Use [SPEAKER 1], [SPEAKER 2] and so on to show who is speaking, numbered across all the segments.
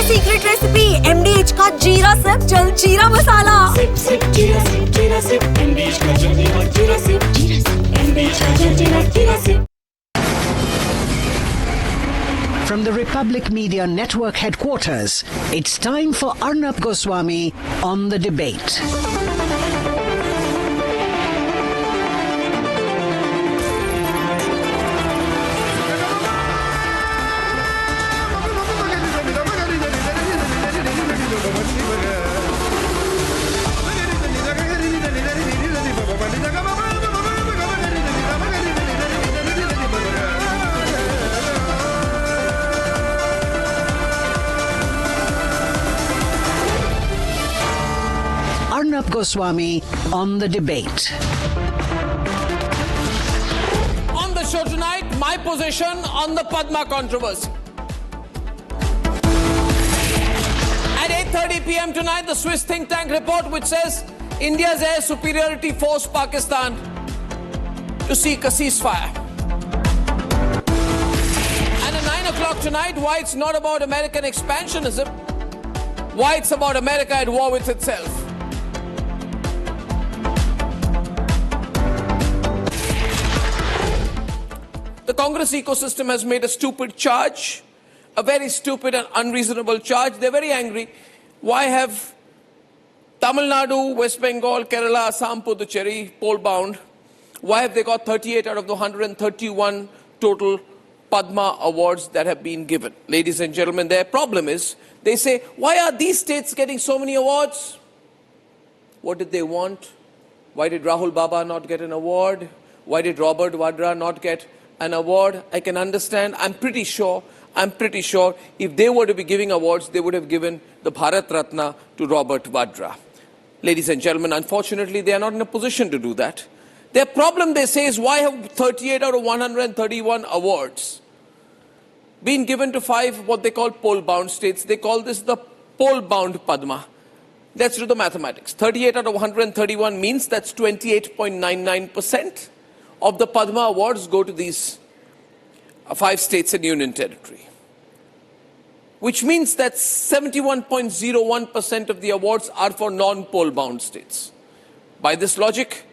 [SPEAKER 1] Secret recipe MDH का जीरा SIP जल जीरा मसाला।
[SPEAKER 2] सिप सिप जीरा सिप MDH का जल जीरा सिप MDH का जल जीरा SIP.
[SPEAKER 3] From the Republic Media Network headquarters, it's time for Arnab Goswami on the debate. Arnab Goswami on the debate.
[SPEAKER 4] On the show tonight, my position on the Padma controversy. At 8:30 p.m. tonight, the Swiss think tank report which says India's air superiority forced Pakistan to seek a ceasefire. And at 9 o'clock tonight, why it's not about American expansionism, why it's about America at war with itself. The Congress ecosystem has made a stupid charge, a very stupid and unreasonable charge. They're very angry. Why have Tamil Nadu, West Bengal, Kerala, Assam, Puducherry poll bound? Why have they got 38 out of the 131 total Padma Awards that have been given? Ladies and gentlemen, their problem is, they say, why are these states getting so many awards? What did they want? Why did Rahul Baba not get an award? Why did Robert Vadra not get an award? I can understand. I'm pretty sure if they were to be giving awards, they would have given the Bharat Ratna to Robert Vadra. Ladies and gentlemen, unfortunately, they are not in a position to do that. Their problem, they say, is why have 38 out of 131 awards been given to 5 what they call poll-bound states? They call this the poll-bound Padma. Let's do the mathematics. 38 out of 131 means that's 28.99%. of the Padma Awards go to these 5 states and union territory, which means that 71.01% of the awards are for non-poll bound states. By this logic,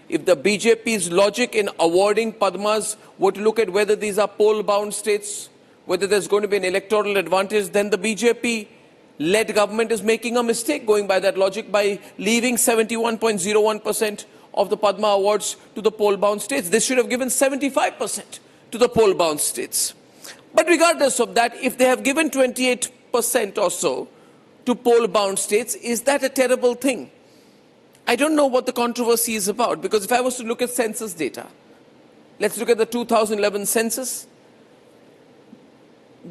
[SPEAKER 4] if the BJP's logic in awarding Padmas were to look at whether these are poll bound states, whether there's going to be an electoral advantage, then the BJP-led government is making a mistake going by that logic by leaving 71.01% of the Padma Awards to the poll-bound states. They should have given 75% to the poll-bound states. But regardless of that, if they have given 28% or so to poll-bound states, is that a terrible thing? I don't know what the controversy is about, because if I was to look at census data, let's look at the 2011 census.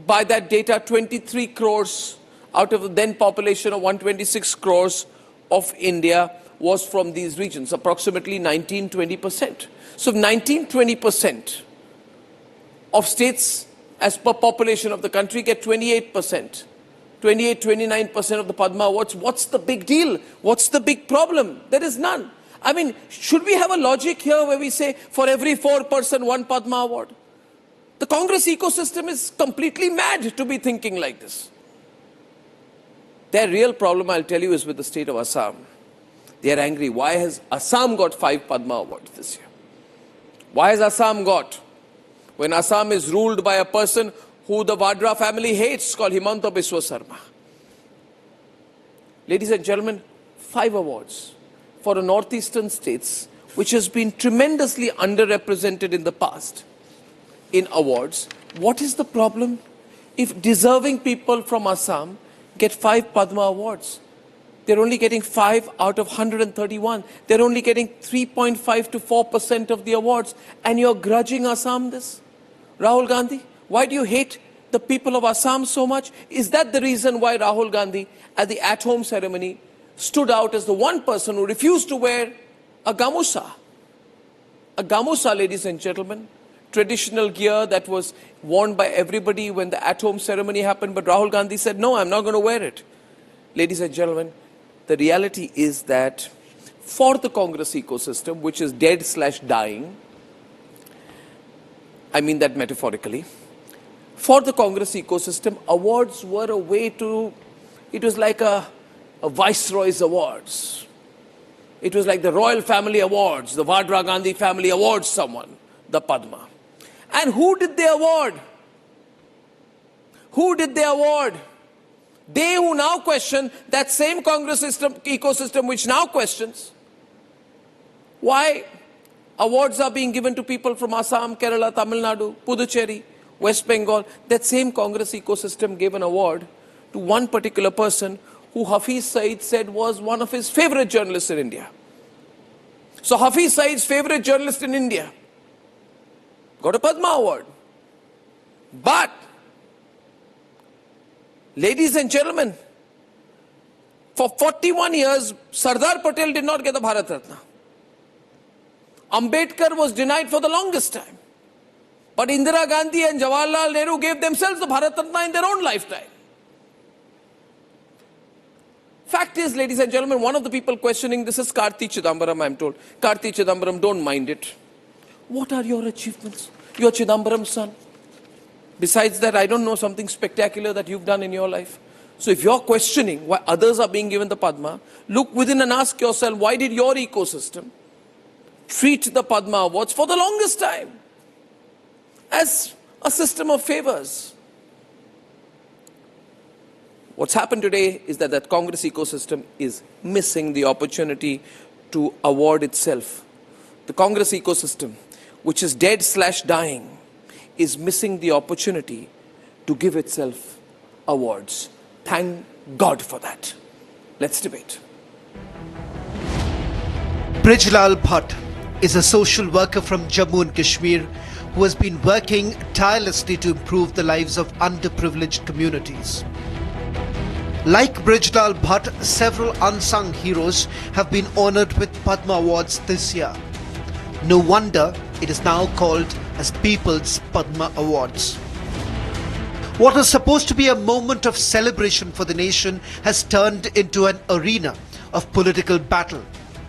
[SPEAKER 4] By that data, 23 crores out of the then population of 126 crores of India was from these regions, approximately 19-20%. So 19-20% of states as per population of the country get 28%, 28-29% of the Padma Awards. What's the big deal? What's the big problem? There is none. I mean, should we have a logic here where we say for every 4 person, 1 Padma Award? The Congress ecosystem is completely mad to be thinking like this. Their real problem, I'll tell you, is with the state of Assam. They are angry. Why has Assam got 5 Padma Awards this year? Why has Assam got? When Assam is ruled by a person who the Vadra family hates, called Himanta Biswa Sarma. Ladies and gentlemen, 5 awards for a northeastern states, which has been tremendously underrepresented in the past in awards. What is the problem if deserving people from Assam get 5 Padma Awards? They're only getting 5 out of 131. They're only getting 3.5 to 4% of the awards. And you're grudging Assam this? Rahul Gandhi, why do you hate the people of Assam so much? Is that the reason why Rahul Gandhi at the at-home ceremony stood out as the one person who refused to wear a gamusa? A gamusa, ladies and gentlemen, traditional gear that was worn by everybody when the at-home ceremony happened. But Rahul Gandhi said, no, I'm not going to wear it. Ladies and gentlemen, the reality is that for the Congress ecosystem, which is dead/dying, I mean that metaphorically, for the Congress ecosystem, awards were a way to, it was like a Viceroy's Awards. It was like the Royal Family Awards, the Vadra Gandhi family awards someone, the Padma. And who did they award? Who did they award? They who now question that same Congress ecosystem which now questions why awards are being given to people from Assam, Kerala, Tamil Nadu, Puducherry, West Bengal. That same Congress ecosystem gave an award to one particular person who Hafiz Saeed said was one of his favorite journalists in India. So Hafiz Saeed's favorite journalist in India got a Padma Award. But, ladies and gentlemen, for 41 years, Sardar Patel did not get the Bharat Ratna. Ambedkar was denied for the longest time. But Indira Gandhi and Jawaharlal Nehru gave themselves the Bharat Ratna in their own lifetime. Fact is, ladies and gentlemen, one of the people questioning this is Karti Chidambaram, I'm told. Karti Chidambaram, don't mind it. What are your achievements? You're Chidambaram's son. Besides that, I don't know something spectacular that you've done in your life. So if you're questioning why others are being given the Padma, look within and ask yourself, why did your ecosystem treat the Padma Awards for the longest time as a system of favors? What's happened today is that that Congress ecosystem is missing the opportunity to award itself. The Congress ecosystem, which is dead/dying, is missing the opportunity to give itself awards. Thank God for that. Let's debate.
[SPEAKER 5] Brijlal Bhatt is a social worker from Jammu and Kashmir who has been working tirelessly to improve the lives of underprivileged communities. Like Brijlal Bhatt, several unsung heroes have been honoured with Padma Awards this year. No wonder it is now called as People's Padma Awards. What was supposed to be a moment of celebration for the nation has turned into an arena of political battle.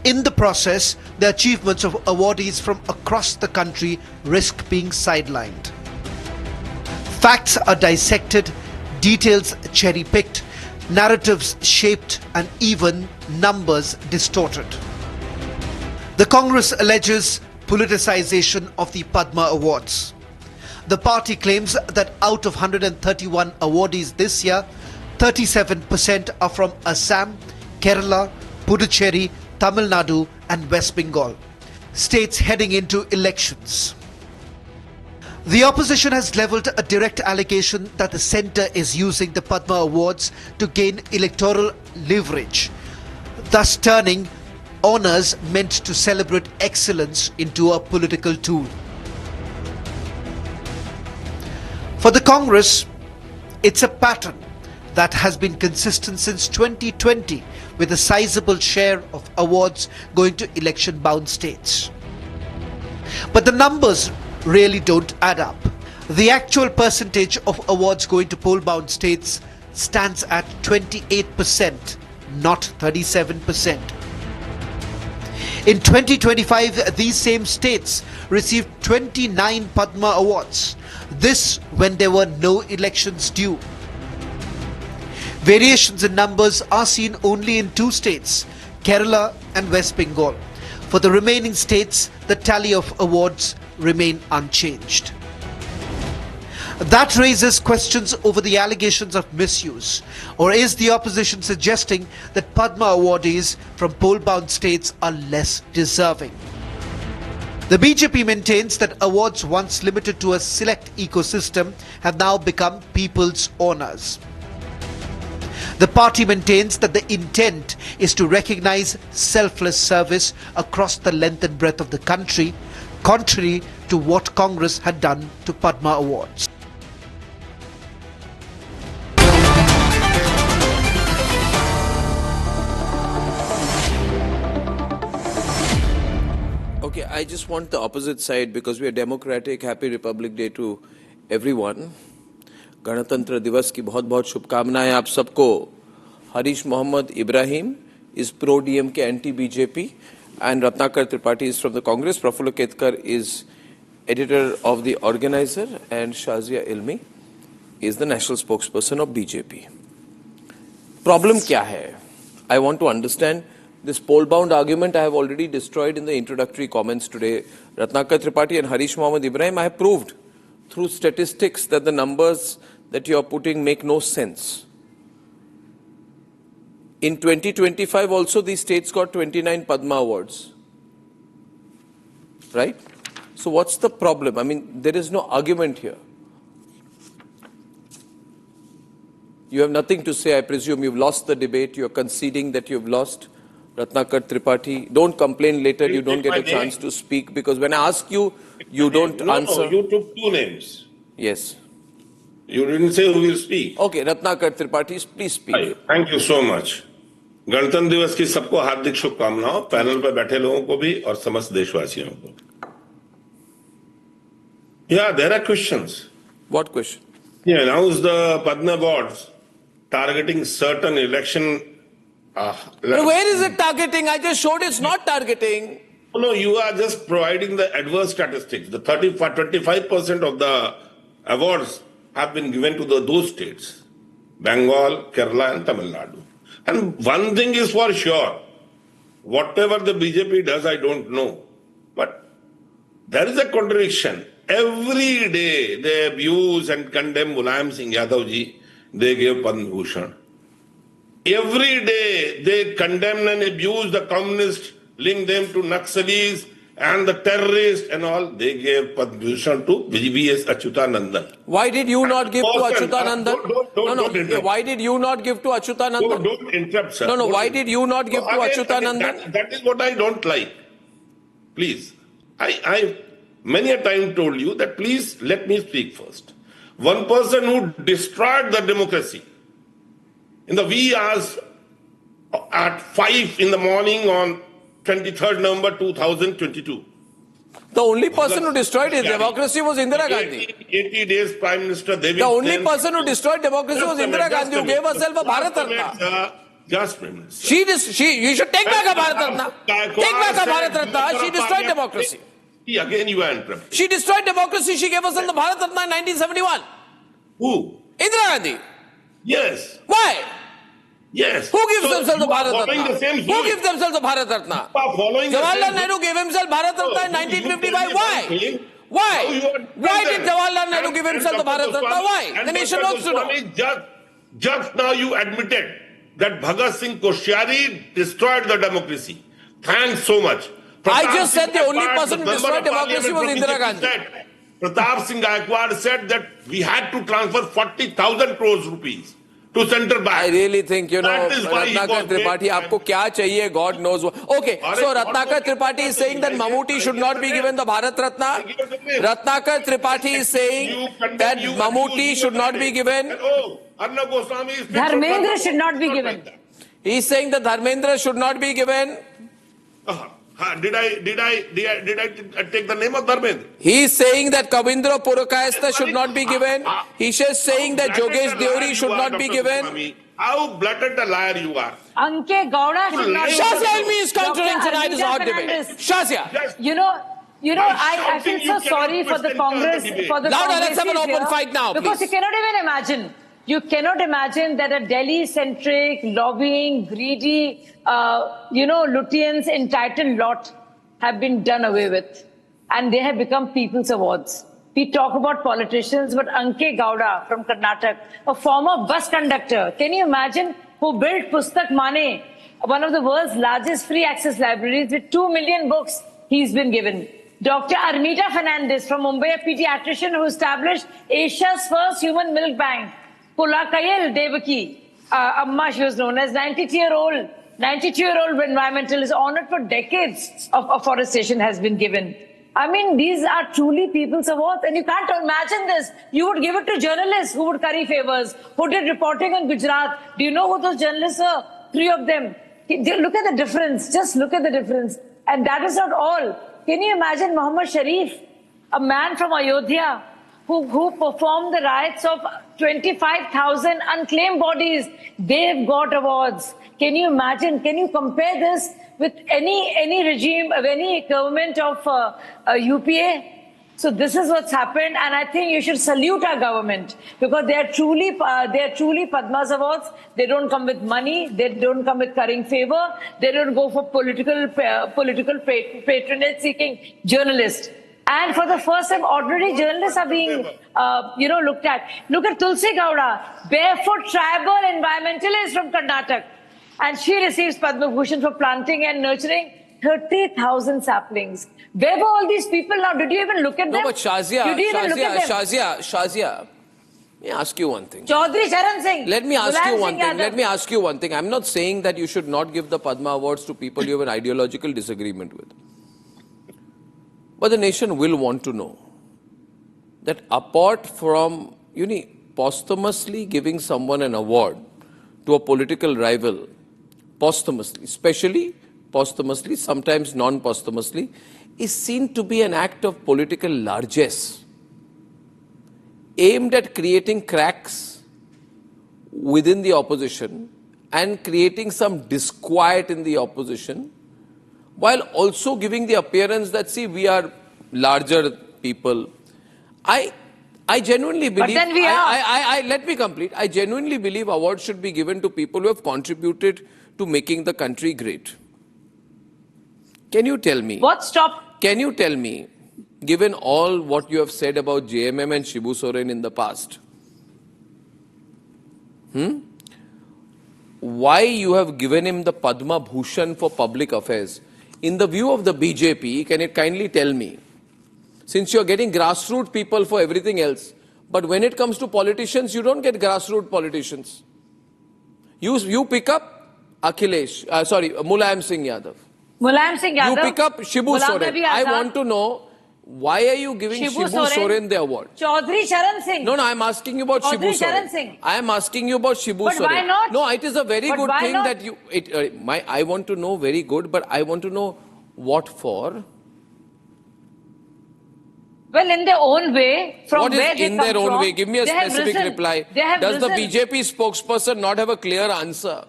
[SPEAKER 5] In the process, the achievements of awardees from across the country risk being sidelined. Facts are dissected, details cherry-picked, narratives shaped, and even numbers distorted. The Congress alleges politicization of the Padma Awards. The party claims that out of 131 awardees this year, 37% are from Assam, Kerala, Puducherry, Tamil Nadu and West Bengal, states heading into elections. The opposition has levelled a direct allegation that the centre is using the Padma Awards to gain electoral leverage, thus turning honours meant to celebrate excellence into a political tool. For the Congress, it's a pattern that has been consistent since 2020, with a sizable share of awards going to election-bound states. But the numbers really don't add up. The actual percentage of awards going to poll-bound states stands at 28%, not 37%. In 2025, these same states received 29 Padma Awards. This when there were no elections due. Variations in numbers are seen only in two states, Kerala and West Bengal. For the remaining states, the tally of awards remain unchanged. That raises questions over the allegations of misuse. Or is the opposition suggesting that Padma awardees from poll-bound states are less deserving? The BJP maintains that awards once limited to a select ecosystem have now become people's honours. The party maintains that the intent is to recognize selfless service across the length and breadth of the country, contrary to what Congress had done to Padma Awards.
[SPEAKER 4] Okay, I just want the opposite side because we are democratic. Happy Republic Day to everyone. गणतंत्र दिवस की बहुत बहुत शुभकामनाएं आप सबको. Harish Mohammad Ibrahim is pro DMK anti BJP and Ratnakar Tripathi is from the Congress. Prafulla Ketkar is editor of the Organizer and Shazia Ilmi is the national spokesperson of BJP. Problem kya hai? I want to understand. This poll-bound argument I have already destroyed in the introductory comments today. Ratnakar Tripathi and Harish Mohammed Ibrahim, I have proved through statistics that the numbers that you are putting make no sense. In 2025 also these states got 29 Padma Awards. Right? So what's the problem? I mean, there is no argument here. You have nothing to say, I presume. You've lost the debate. You're conceding that you've lost. Ratnakar Tripathi, don't complain later. You don't get a chance to speak because when I ask you, you don't answer.
[SPEAKER 6] No, you took two names.
[SPEAKER 4] Yes.
[SPEAKER 6] You didn't say who will speak.
[SPEAKER 4] Okay, Ratnakar Tripathi, please speak.
[SPEAKER 6] Thank you so much. गणतंत्र दिवस की सबको हार्दिक शुभकामनाओं, panel पर बैठे लोगों को भी और समस्त देशवासियों को. Yeah, there are questions.
[SPEAKER 4] What question?
[SPEAKER 6] He announced the Padma Awards targeting certain election.
[SPEAKER 4] Where is it targeting? I just showed it's not targeting.
[SPEAKER 6] No, you are just providing the adverse statistics. The 25% of the awards have been given to those states, Bengal, Kerala and Tamil Nadu. And one thing is for sure, whatever the BJP does, I don't know. But there is a contradiction. Every day they abuse and condemn Mulayam Singh Yadav ji, they gave Padma Bhushan. Every day they condemn and abuse the communists, link them to Naxalis and the terrorists and all. They gave Padma Bhushan to V.S. Achuthanandan.
[SPEAKER 4] Why did you not give to Achuthanandan?
[SPEAKER 6] Don't interrupt.
[SPEAKER 4] Why did you not give to Achuthanandan?
[SPEAKER 6] Don't interrupt, sir.
[SPEAKER 4] No, why did you not give to Achuthanandan?
[SPEAKER 6] That is what I don't like. Please. I many a time told you that please let me speak first. One person who destroyed the democracy in the wee hours at 5 in the morning on 23rd November 2022.
[SPEAKER 4] The only person who destroyed his democracy was Indira Gandhi.
[SPEAKER 6] 80 days Prime Minister.
[SPEAKER 4] The only person who destroyed democracy was Indira Gandhi, who gave herself a Bharat Ratna.
[SPEAKER 6] Just a minute.
[SPEAKER 4] You should take back a Bharat Ratna. Take back a Bharat Ratna. She destroyed democracy.
[SPEAKER 6] Again you are interrupting.
[SPEAKER 4] She destroyed democracy. She gave herself the Bharat Ratna in 1971.
[SPEAKER 6] Who?
[SPEAKER 4] Indira Gandhi.
[SPEAKER 6] Yes.
[SPEAKER 4] Why?
[SPEAKER 6] Yes.
[SPEAKER 4] Who gives themselves the Bharat Ratna?
[SPEAKER 6] Who
[SPEAKER 4] gives themselves the Bharat Ratna? Jawaharlal Nehru gave himself Bharat Ratna in 1955. Why? Why did Jawaharlal Nehru give himself the Bharat Ratna? Why? The nation wants to know.
[SPEAKER 6] Just now you admitted that Bhagat Singh Koshyari destroyed the democracy. Thanks so much.
[SPEAKER 4] I just said the only person who destroyed democracy was Indira Gandhi.
[SPEAKER 6] Pratap Singh Gaikwad said that we had to transfer 40,000 crores rupees to center bank.
[SPEAKER 4] I really think, Ratnakar Tripathi, aapko kya chahiye, God knows what. Okay, so Ratnakar Tripathi is saying that Mammootty should not be given the Bharat Ratna. Ratnakar Tripathi is saying that Mammootty should not be given.
[SPEAKER 6] Arnab Goswami is
[SPEAKER 1] Dharmendra should not be given.
[SPEAKER 4] He's saying that Dharmendra should not be given.
[SPEAKER 6] Did I take the name of Dharmendra?
[SPEAKER 4] He is saying that Kavindra Purakayastha should not be given. He is saying that Jogesh Deori should not be given.
[SPEAKER 6] How blatant a liar you are.
[SPEAKER 1] Anke Gowda should not be given.
[SPEAKER 4] Shazia Elmi is countering tonight is hot debate. Shazia.
[SPEAKER 1] I feel so sorry for the Congress.
[SPEAKER 4] Let's have an open fight now,
[SPEAKER 1] because
[SPEAKER 4] please.
[SPEAKER 1] you cannot even imagine. You cannot imagine that a Delhi-centric, lobbying, greedy, Lutyens entitled lot have been done away with. And they have become People's Awards. We talk about politicians, but Anke Gowda from Karnataka, a former bus conductor, can you imagine, who built Pustak Mane, one of the world's largest free access libraries with 2 million books he's been given. Dr. Armita Fernandez from Mumbai, a pediatrician who established Asia's first human milk bank. Pulakayal Devaki, Amma, she was known as 92-year-old environmentalist, honored for decades of afforestation has been given. I mean, these are truly People's Awards, and you can't imagine this. You would give it to journalists who would curry favors, who did reporting on Gujarat. Do you know who those journalists are? 3 of them. Look at the difference. Just look at the difference. And that is not all. Can you imagine Muhammad Sharif, a man from Ayodhya, who performed the rights of 25,000 unclaimed bodies? They've got awards. Can you imagine? Can you compare this with any regime of any government of UPA? So this is what's happened, and I think you should salute our government because they are truly Padma's awards. They don't come with money. They don't come with currying favor. They don't go for political patronage-seeking journalists. And for the first time, ordinary journalists are being, looked at. Look at Tulsi Gowda, barefoot tribal environmentalist from Karnataka, and she receives Padma Bhushan for planting and nurturing 30,000 saplings. Where were all these people now? Did you even look at them?
[SPEAKER 4] No, but Shazia,
[SPEAKER 1] Did you even look at them?
[SPEAKER 4] Shazia, let me ask you one thing.
[SPEAKER 1] Chaudhary Charan Singh.
[SPEAKER 4] Let me ask you one thing.
[SPEAKER 1] Yadav.
[SPEAKER 4] Let me ask you one thing. I'm not saying that you should not give the Padma Awards to people you have an ideological disagreement with. But the nation will want to know that apart from, posthumously giving someone an award to a political rival, posthumously, especially posthumously, sometimes non-posthumously, is seen to be an act of political largesse aimed at creating cracks within the opposition and creating some disquiet in the opposition, while also giving the appearance that, see, we are larger people. I genuinely believe,
[SPEAKER 1] but then we are.
[SPEAKER 4] let me complete. I genuinely believe awards should be given to people who have contributed to making the country great. Can you tell me?
[SPEAKER 1] What stopped?
[SPEAKER 4] Can you tell me, given all what you have said about JMM and Shibu Soren in the past, why you have given him the Padma Bhushan for public affairs? In the view of the BJP, can you kindly tell me, since you are getting grassroots people for everything else, but when it comes to politicians, you don't get grassroots politicians. You pick up Mulayam Singh Yadav.
[SPEAKER 1] Mulayam Singh Yadav.
[SPEAKER 4] You pick up Shibu Soren. I want to know, why are you giving Shibu Soren the award?
[SPEAKER 1] Chaudhary Charan Singh.
[SPEAKER 4] No, I'm asking you about Shibu Soren. I am asking you about Shibu Soren.
[SPEAKER 1] But why not?
[SPEAKER 4] No, it is a very good thing
[SPEAKER 1] not?
[SPEAKER 4] that you... I want to know, very good, but I want to know what for?
[SPEAKER 1] Well, in their own way, from
[SPEAKER 4] what
[SPEAKER 1] where
[SPEAKER 4] is
[SPEAKER 1] they
[SPEAKER 4] in
[SPEAKER 1] come
[SPEAKER 4] their own
[SPEAKER 1] from,
[SPEAKER 4] way? Give me a specific reply. Does the
[SPEAKER 1] risen.
[SPEAKER 4] BJP spokesperson not have a clear answer?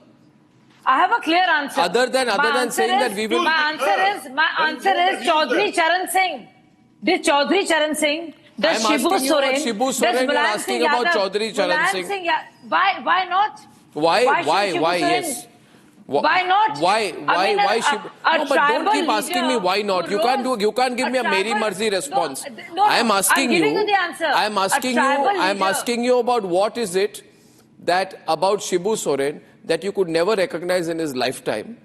[SPEAKER 1] I have a clear answer.
[SPEAKER 4] Other than saying that we will...
[SPEAKER 1] My answer is Chaudhary Charan Singh. This Chaudhary Charan Singh, does Shibu Soren,
[SPEAKER 4] Shibu Soren, you're asking about Chaudhary Charan Singh.
[SPEAKER 1] Why not?
[SPEAKER 4] Why?
[SPEAKER 1] Yes. Why not?
[SPEAKER 4] Why Shibu? No, but don't keep asking me why not. You can't give me a Meri Marzi response.
[SPEAKER 1] No,
[SPEAKER 4] I am asking you.
[SPEAKER 1] I'm giving you the answer.
[SPEAKER 4] I am asking you about what is it that about Shibu Soren that you could never recognize in his lifetime,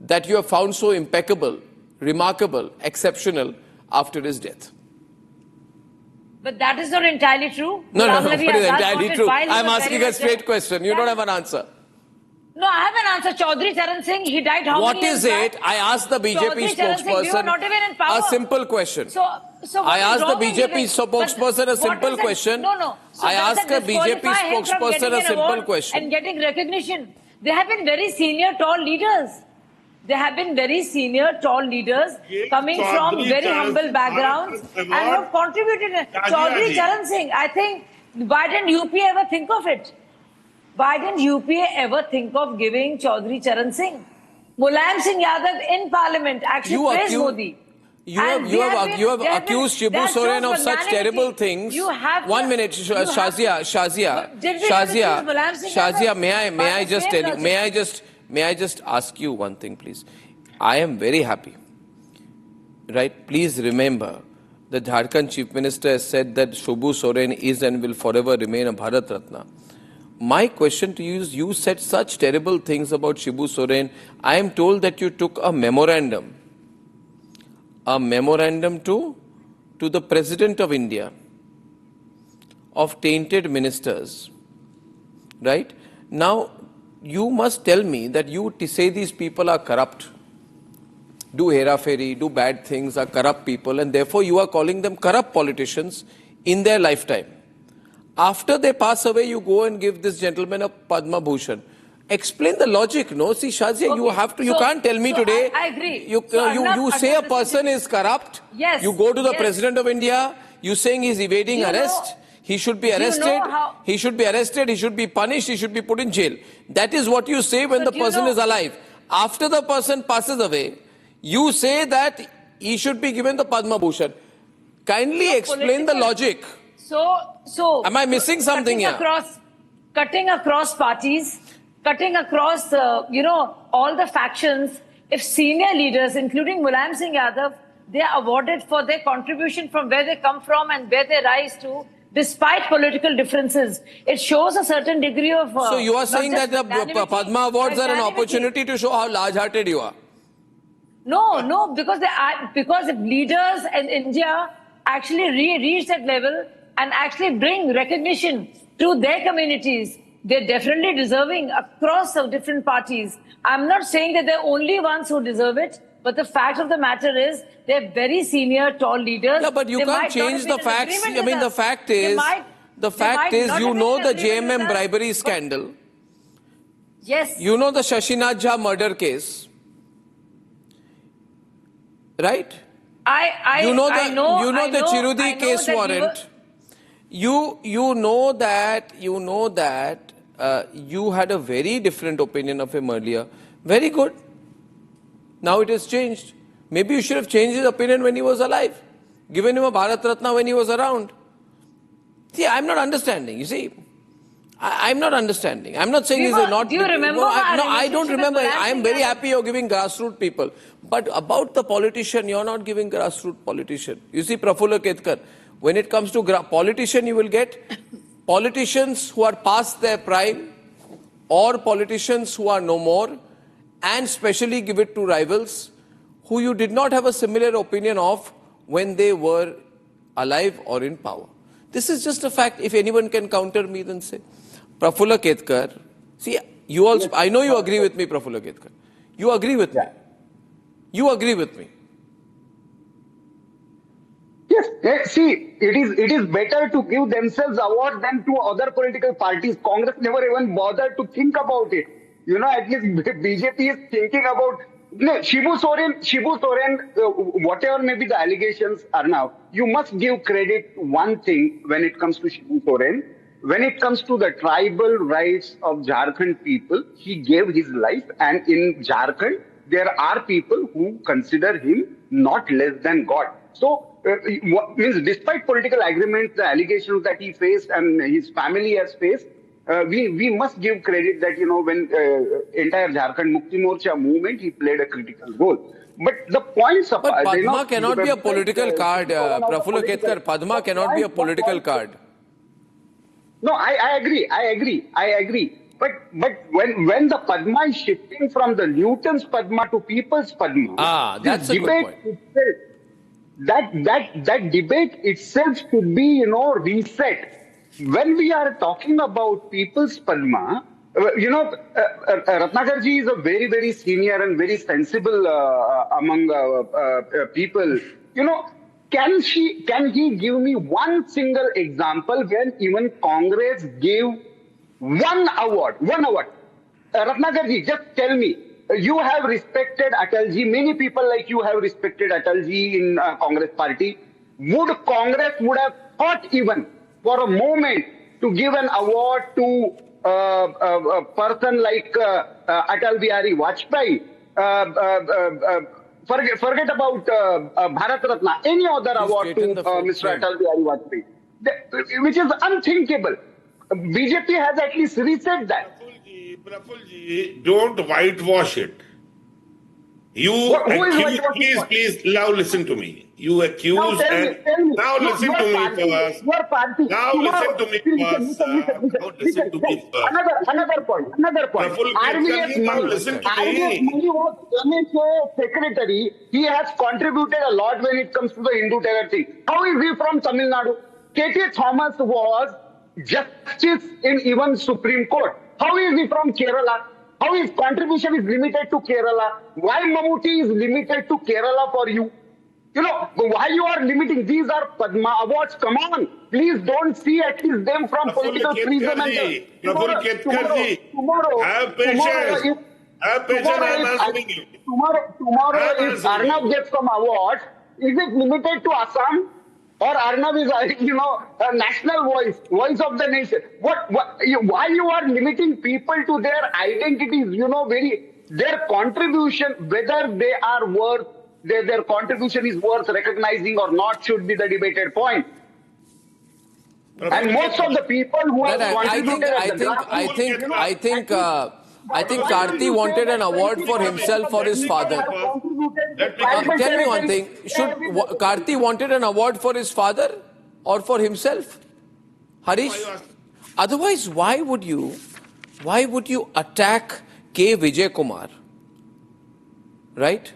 [SPEAKER 4] that you have found so impeccable, remarkable, exceptional after his death.
[SPEAKER 1] But that is not entirely true.
[SPEAKER 4] No, what is entirely true? I'm asking a straight question. You don't have an answer.
[SPEAKER 1] No, I have an answer. Chaudhary Charan Singh, he died how
[SPEAKER 4] what
[SPEAKER 1] many years
[SPEAKER 4] is it?
[SPEAKER 1] back?
[SPEAKER 4] I asked the BJP spokesperson a simple question.
[SPEAKER 1] So
[SPEAKER 4] I asked the BJP spokesperson a simple question.
[SPEAKER 1] No. So
[SPEAKER 4] I asked the BJP spokesperson a simple question.
[SPEAKER 1] And getting recognition. They have been very senior, tall leaders. They have been very senior, tall leaders coming from very humble backgrounds and have contributed. Chaudhary Charan Singh, I think, why didn't UPA ever think of it? Why didn't UPA ever think of giving Chaudhary Charan Singh? Mulayam Singh Yadav in Parliament actually praised Modi.
[SPEAKER 4] You have accused Shibu Soren of such terrible things. 1 minute, Shazia, may I just ask you one thing, please? I am very happy. Right? Please remember, the Jharkhand Chief Minister has said that Shibu Soren is and will forever remain a Bharat Ratna. My question to you is, you said such terrible things about Shibu Soren. I am told that you took a memorandum to the President of India of tainted ministers. Right? Now, you must tell me that you say these people are corrupt, do hera-feri, do bad things, are corrupt people, and therefore you are calling them corrupt politicians in their lifetime. After they pass away, you go and give this gentleman a Padma Bhushan. Explain the logic, no? See, Shazia, okay. You can't tell me today.
[SPEAKER 1] I agree.
[SPEAKER 4] You say a person is corrupt.
[SPEAKER 1] Yes.
[SPEAKER 4] You go to the President of India, you saying he's evading arrest. He should be arrested. He should be arrested. He should be punished. He should be put in jail. That is what you say when the person is alive. After the person passes away, you say that he should be given the Padma Bhushan. Kindly explain the logic.
[SPEAKER 1] So,
[SPEAKER 4] Am I missing something here?
[SPEAKER 1] Cutting across parties, cutting across, all the factions. If senior leaders, including Mulayam Singh Yadav, they are awarded for their contribution from where they come from and where they rise to, despite political differences, it shows a certain degree of.
[SPEAKER 4] So you are saying that the Padma Awards are an
[SPEAKER 1] magnanimity.
[SPEAKER 4] opportunity to show how large-hearted you are?
[SPEAKER 1] No, because if leaders in India actually reach that level and actually bring recognition to their communities, they're definitely deserving across the different parties. I'm not saying that they're only ones who deserve it, but the fact of the matter is they're very senior, tall leaders.
[SPEAKER 4] Yeah, but you
[SPEAKER 1] They
[SPEAKER 4] can't
[SPEAKER 1] might not
[SPEAKER 4] change
[SPEAKER 1] have
[SPEAKER 4] the
[SPEAKER 1] been in
[SPEAKER 4] facts.
[SPEAKER 1] agreement
[SPEAKER 4] I
[SPEAKER 1] with
[SPEAKER 4] mean, the
[SPEAKER 1] us.
[SPEAKER 4] fact
[SPEAKER 1] They
[SPEAKER 4] is,
[SPEAKER 1] might
[SPEAKER 4] the
[SPEAKER 1] not
[SPEAKER 4] fact is,
[SPEAKER 1] have
[SPEAKER 4] you
[SPEAKER 1] been
[SPEAKER 4] know
[SPEAKER 1] in
[SPEAKER 4] the
[SPEAKER 1] agreement with
[SPEAKER 4] JMM
[SPEAKER 1] us,
[SPEAKER 4] bribery
[SPEAKER 1] but-
[SPEAKER 4] scandal.
[SPEAKER 1] Yes.
[SPEAKER 4] You know the Shashinath Jha murder case, right? You know the Chirudi case warrant. You know that you had a very different opinion of him earlier. Very good. Now it has changed. Maybe you should have changed his opinion when he was alive. Given him a Bharat Ratna when he was around. See, I'm not understanding. You see, I'm not understanding. I'm not saying he's not.
[SPEAKER 1] Do you remember?
[SPEAKER 4] No, I don't
[SPEAKER 1] relationship with
[SPEAKER 4] remember.
[SPEAKER 1] Mulayam
[SPEAKER 4] I am
[SPEAKER 1] Singh
[SPEAKER 4] very
[SPEAKER 1] Yadav?
[SPEAKER 4] happy you're giving grassroots people. But about the politician, you're not giving grassroots politician. You see, Prafulla Ketkar, when it comes to politician, you will get politicians who are past their prime or politicians who are no more, and specially give it to rivals who you did not have a similar opinion of when they were alive or in power. This is just a fact. If anyone can counter me, then say. Prafulla Ketkar, see, you also, I know you agree with me, Prafulla Ketkar. You agree with me. You agree with me.
[SPEAKER 7] Yes, see, it is better to give themselves awards than to other political parties. Congress never even bothered to think about it. At least BJP is thinking about. No, Shibu Soren, whatever may be the allegations are now, you must give credit one thing when it comes to Shibu Soren. When it comes to the tribal rights of Jharkhand people, he gave his life, and in Jharkhand, there are people who consider him not less than God. So, despite political agreements, the allegations that he faced and his family has faced, we must give credit that, when entire Jharkhand Mukti Morcha movement, he played a critical role. But the points of...
[SPEAKER 4] But Padma cannot be a political card, Prafulla Ketkar. Padma cannot be a political card.
[SPEAKER 7] No, I agree. But when the Padma is shifting from the Newton's Padma to People's Padma,
[SPEAKER 4] that's a good point.
[SPEAKER 7] That debate itself should be, reset. When we are talking about People's Padma, Ratnakarji is a very, very senior and very sensible among people. Can he give me one single example when even Congress gave one award? Ratnakarji, just tell me. You have respected Atalji. Many people like you have respected Atalji in Congress party. Would Congress have thought even for a moment to give an award to a person like Atal Bihari Vajpayee? Forget about Bharat Ratna, any other award to Mr. Atal Bihari Vajpayee, which is unthinkable. BJP has at least reset that.
[SPEAKER 6] Prafulji, don't whitewash it. You accuse, please, now listen to me. You accuse
[SPEAKER 7] now
[SPEAKER 6] now listen to me first. Now listen to me first.
[SPEAKER 7] Another point. R.V.S. Mani was MHA secretary. He has contributed a lot when it comes to the Hindu terror thing. How is he from Tamil Nadu? K.T. Thomas was justice in even Supreme Court. How is he from Kerala? How his contribution is limited to Kerala? Why Mammootty is limited to Kerala for you? Why you are limiting? These are Padma Awards. Come on. Please don't see at least them from political prism.
[SPEAKER 6] Tomorrow, have patience. Have patience, I'm answering you.
[SPEAKER 7] Tomorrow if Arnab gets some awards, is it limited to Assam? Or Arnab is, a national voice of the nation. Why you are limiting people to their identities, their contribution, whether they are worth their contribution is worth recognizing or not should be the debated point. And most of the people who have contributed
[SPEAKER 4] I think Karti wanted an award for himself for his father. Tell me one thing, Karti wanted an award for his father or for himself? Harish? Otherwise, why would you attack K. Vijay Kumar, right?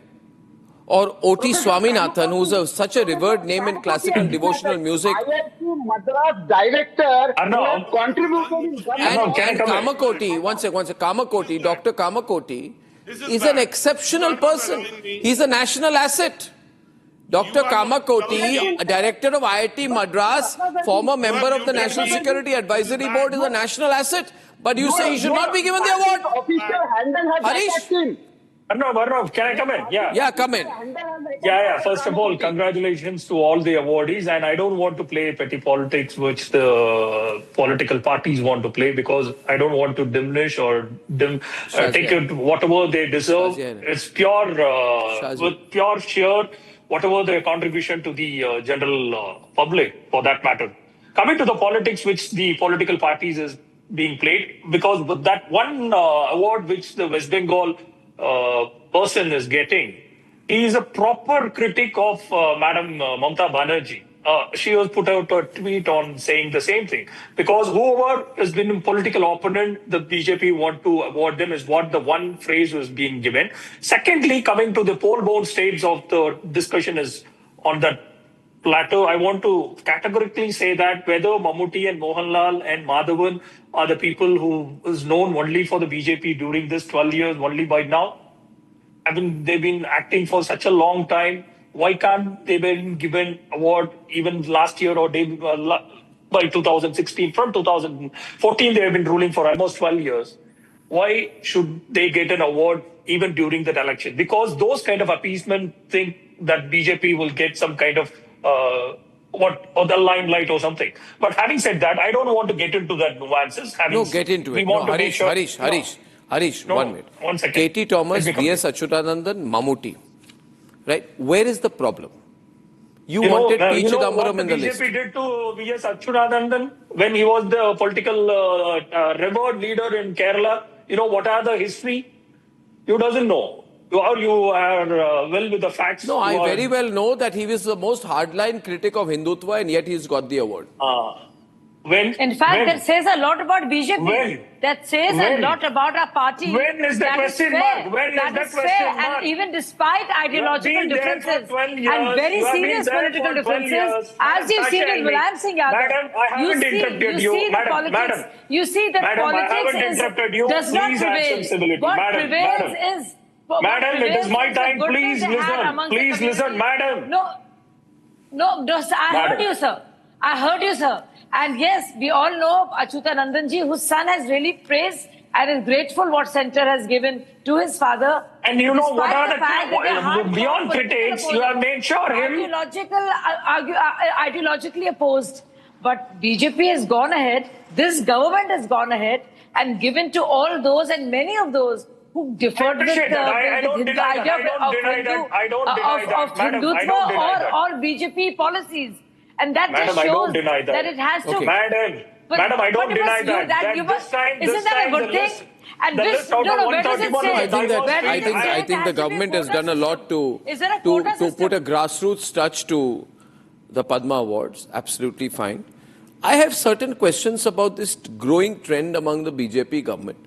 [SPEAKER 4] Or O.T. Swaminathan, who's such a revered name in classical devotional music.
[SPEAKER 7] IIT Madras director who has contributed
[SPEAKER 4] And Kamakoti, one second, Kamakoti, Dr. Kamakoti is an exceptional person. He's a national asset. Dr. Kamakoti, a director of IIT Madras, former member of the National Security Advisory Board, is a national asset. But you say he should not be given the award.
[SPEAKER 7] Official handle has
[SPEAKER 4] Harish?
[SPEAKER 7] attacked him.
[SPEAKER 8] Arnab, can I come in?
[SPEAKER 4] Yeah, come in.
[SPEAKER 8] First of all, congratulations to all the awardees. And I don't want to play petty politics, which the political parties want to play, because I don't want to diminish or take it whatever they deserve. It's pure, with pure sheer, whatever their contribution to the general public, for that matter. Coming to the politics, which the political parties is being played, because with that one award which the West Bengal person is getting, he is a proper critic of Madam Mamata Banerjee. She was put out a tweet on saying the same thing, because whoever has been a political opponent, the BJP want to award them, is what the one phrase was being given. Secondly, coming to the poll-bound states of the discussion is on that plateau, I want to categorically say that whether Mammootty and Mohanlal and Madhavan are the people who is known only for the BJP during this 12 years, only by now. I mean, they've been acting for such a long time. Why can't they be given award even last year or by 2016? From 2014, they have been ruling for almost 12 years. Why should they get an award even during that election? Because those kind of appeasement think that BJP will get some kind of or the limelight or something. But having said that, I don't want to get into that nuances.
[SPEAKER 4] Get into it. Harish, 1 minute.
[SPEAKER 8] 1 second.
[SPEAKER 4] K.T. Thomas, V.S. Achuthanandan, Mammootty. Right? Where is the problem? You wanted P. Chidambaram in the list.
[SPEAKER 8] BJP did to V.S. Achuthanandan when he was the political revered leader in Kerala. You know, what are the history? You doesn't know. You are well with the facts.
[SPEAKER 4] No, I very well know that he was the most hardline critic of Hindutva, and yet he's got the award.
[SPEAKER 1] In fact, that says a lot about BJP. That says a lot about our party.
[SPEAKER 8] When is the question mark? When is the question mark?
[SPEAKER 1] And even despite ideological differences and very serious political differences, as you've seen with Mulayam Singh Yadav, you see the politics. You see that politics does not prevail. What prevails is.
[SPEAKER 8] Madam, it is my time. Please listen. Please listen, madam.
[SPEAKER 1] No, I heard you, sir. I heard you, sir. And yes, we all know Achuthanandan ji, whose son has really praised and is grateful what Centre has given to his father.
[SPEAKER 8] And you know what are the beyond critics, you have made sure him
[SPEAKER 1] ideologically opposed. But BJP has gone ahead, this government has gone ahead and given to all those and many of those who differed with the idea of Hindutva or BJP policies. And that just shows that it has to...
[SPEAKER 8] Madam, I don't deny that.
[SPEAKER 1] Isn't that a good thing? And this, where does it say?
[SPEAKER 4] I think the government has done a lot to put a grassroots touch to the Padma Awards. Absolutely fine. I have certain questions about this growing trend among the BJP government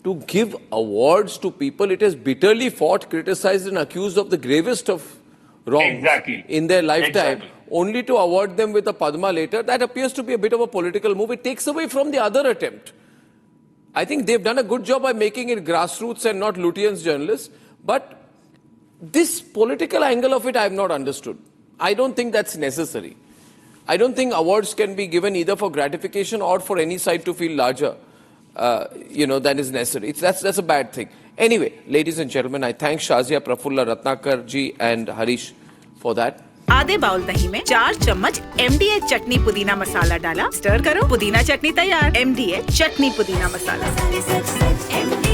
[SPEAKER 4] to give awards to people it has bitterly fought, criticized and accused of the gravest of wrongs in their lifetime, only to award them with a Padma later. That appears to be a bit of a political move. It takes away from the other attempt. I think they've done a good job by making it grassroots and not Lutyens journalists. But this political angle of it, I have not understood. I don't think that's necessary. I don't think awards can be given either for gratification or for any side to feel larger, than is necessary. That's a bad thing. Anyway, ladies and gentlemen, I thank Shazia, Prafulla, Ratnakar ji and Harish for that.
[SPEAKER 9] आधे bowl दही में 4 चम्मच MDA चटनी पुदीना मसाला डाला, stir करो, पुदीना चटनी तैयार। MDA चटनी पुदीना मसाला।